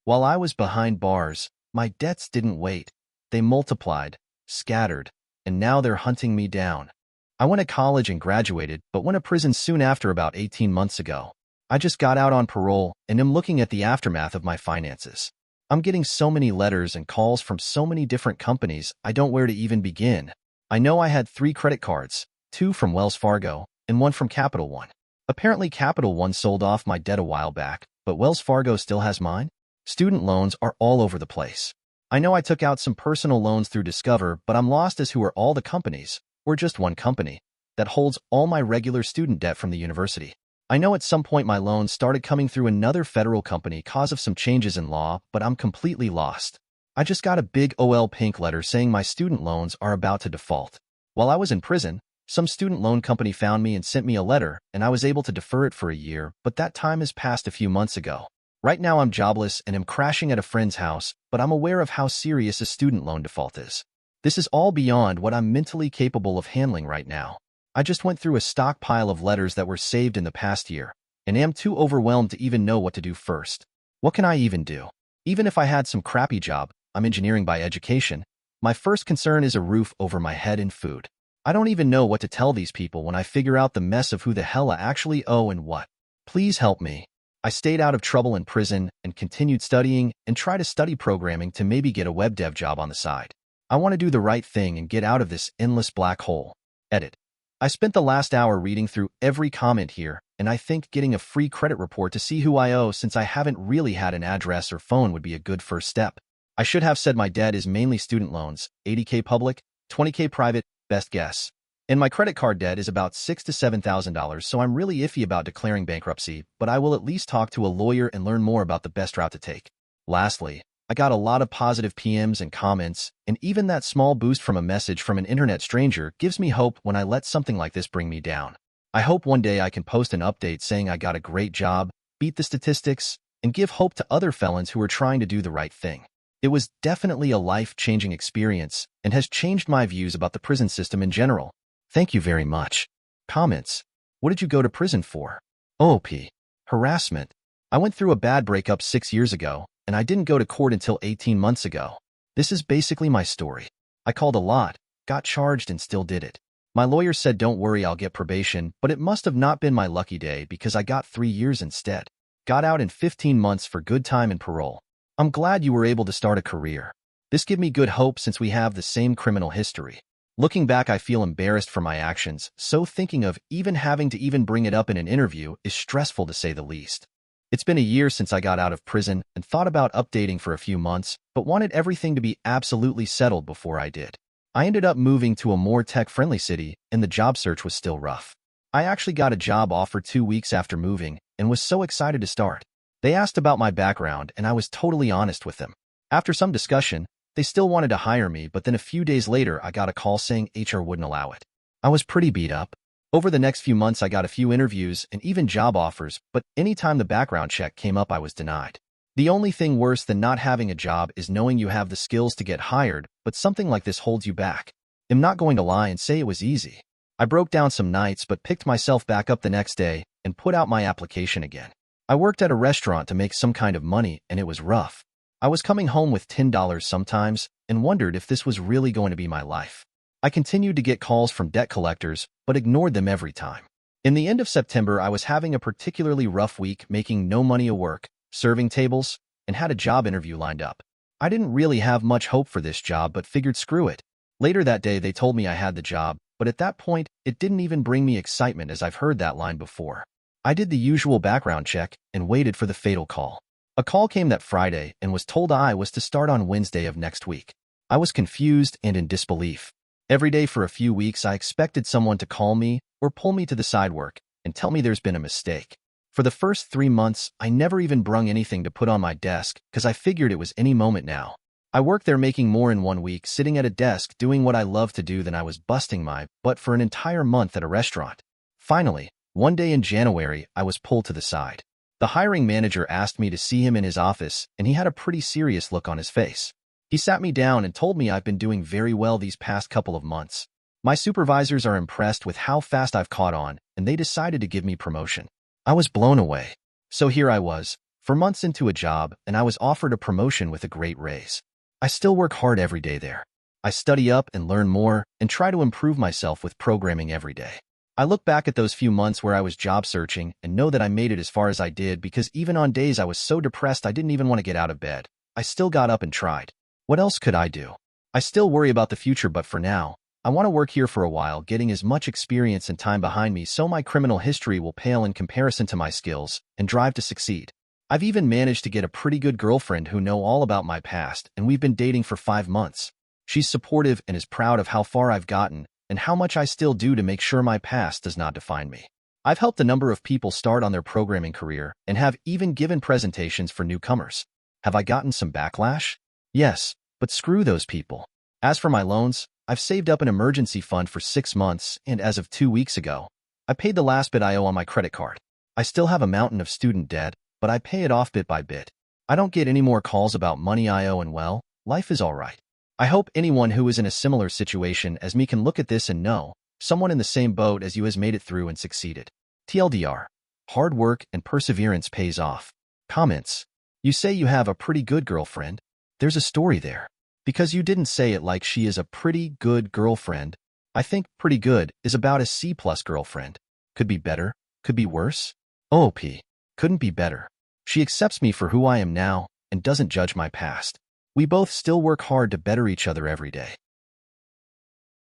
While I was behind bars, my debts didn't wait. They multiplied, scattered, and now they're hunting me down. I went to college and graduated, but went to prison soon after about 18 months ago. I just got out on parole and am looking at the aftermath of my finances. I'm getting so many letters and calls from so many different companies, I don't know where to even begin. I know I had 3 credit cards, 2 from Wells Fargo and 1 from Capital One. Apparently Capital One sold off my debt a while back, but Wells Fargo still has mine? Student loans are all over the place. I know I took out some personal loans through Discover, but I'm lost as who are all the companies, or just one company, that holds all my regular student debt from the university. I know at some point my loans started coming through another federal company cause of some changes in law, but I'm completely lost. I just got a big OL pink letter saying my student loans are about to default. While I was in prison, some student loan company found me and sent me a letter, and I was able to defer it for a year, but that time has passed a few months ago. Right now I'm jobless and am crashing at a friend's house, but I'm aware of how serious a student loan default is. This is all beyond what I'm mentally capable of handling right now. I just went through a stockpile of letters that were saved in the past year, and am too overwhelmed to even know what to do first. What can I even do? Even if I had some crappy job, I'm engineering by education, my first concern is a roof over my head and food. I don't even know what to tell these people when I figure out the mess of who the hell I actually owe and what. Please help me. I stayed out of trouble in prison and continued studying and try to study programming to maybe get a web dev job on the side. I want to do the right thing and get out of this endless black hole. Edit. I spent the last hour reading through every comment here, and I think getting a free credit report to see who I owe since I haven't really had an address or phone would be a good first step. I should have said my debt is mainly student loans, 80K public, 20K private, best guess. And my credit card debt is about $6,000 to $7,000, so I'm really iffy about declaring bankruptcy, but I will at least talk to a lawyer and learn more about the best route to take. Lastly, I got a lot of positive PMs and comments, and even that small boost from a message from an internet stranger gives me hope when I let something like this bring me down. I hope one day I can post an update saying I got a great job, beat the statistics, and give hope to other felons who are trying to do the right thing. It was definitely a life-changing experience and has changed my views about the prison system in general. Thank you very much. Comments. What did you go to prison for? OP. Harassment. I went through a bad breakup 6 years ago, and I didn't go to court until 18 months ago. This is basically my story. I called a lot, got charged, and still did it. My lawyer said don't worry, I'll get probation, but it must have not been my lucky day because I got 3 years instead. Got out in 15 months for good time and parole. I'm glad you were able to start a career. This gives me good hope since we have the same criminal history. Looking back, I feel embarrassed for my actions, so thinking of even having to even bring it up in an interview is stressful to say the least. It's been a year since I got out of prison and thought about updating for a few months, but wanted everything to be absolutely settled before I did. I ended up moving to a more tech-friendly city, and the job search was still rough. I actually got a job offer 2 weeks after moving and was so excited to start. They asked about my background, and I was totally honest with them. After some discussion, they still wanted to hire me, but then a few days later, I got a call saying HR wouldn't allow it. I was pretty beat up. Over the next few months, I got a few interviews and even job offers, but anytime the background check came up, I was denied. The only thing worse than not having a job is knowing you have the skills to get hired, but something like this holds you back. I'm not going to lie and say it was easy. I broke down some nights, but picked myself back up the next day and put out my application again. I worked at a restaurant to make some kind of money, and it was rough. I was coming home with $10 sometimes and wondered if this was really going to be my life. I continued to get calls from debt collectors, but ignored them every time. In the end of September, I was having a particularly rough week, making no money at work, serving tables, and had a job interview lined up. I didn't really have much hope for this job, but figured screw it. Later that day, they told me I had the job, but at that point, it didn't even bring me excitement as I've heard that line before. I did the usual background check and waited for the fatal call. A call came that Friday and was told I was to start on Wednesday of next week. I was confused and in disbelief. Every day for a few weeks, I expected someone to call me or pull me to the sidewalk and tell me there's been a mistake. For the first 3 months, I never even brung anything to put on my desk because I figured it was any moment now. I worked there making more in 1 week, sitting at a desk doing what I love to do than I was busting my butt for an entire month at a restaurant. Finally, one day in January, I was pulled to the side. The hiring manager asked me to see him in his office, and he had a pretty serious look on his face. He sat me down and told me I've been doing very well these past couple of months. My supervisors are impressed with how fast I've caught on, and they decided to give me promotion. I was blown away. So here I was, For months into a job, and I was offered a promotion with a great raise. I still work hard every day there. I study up and learn more and try to improve myself with programming every day. I look back at those few months where I was job searching and know that I made it as far as I did because even on days I was so depressed I didn't even want to get out of bed, I still got up and tried. What else could I do? I still worry about the future, but for now, I want to work here for a while, getting as much experience and time behind me so my criminal history will pale in comparison to my skills and drive to succeed. I've even managed to get a pretty good girlfriend who knows all about my past, and we've been dating for 5 months. She's supportive and is proud of how far I've gotten and how much I still do to make sure my past does not define me. I've helped a number of people start on their programming career and have even given presentations for newcomers. Have I gotten some backlash? Yes, but screw those people. As for my loans, I've saved up an emergency fund for 6 months, and as of 2 weeks ago, I paid the last bit I owe on my credit card. I still have a mountain of student debt, but I pay it off bit by bit. I don't get any more calls about money I owe, and well, life is all right. I hope anyone who is in a similar situation as me can look at this and know someone in the same boat as you has made it through and succeeded. TLDR. Hard work and perseverance pays off. Comments. You say you have a pretty good girlfriend. There's a story there. Because you didn't say it like she is a pretty good girlfriend. I think pretty good is about a C+ girlfriend. Could be better, could be worse. OP. Couldn't be better. She accepts me for who I am now and doesn't judge my past. We both still work hard to better each other every day.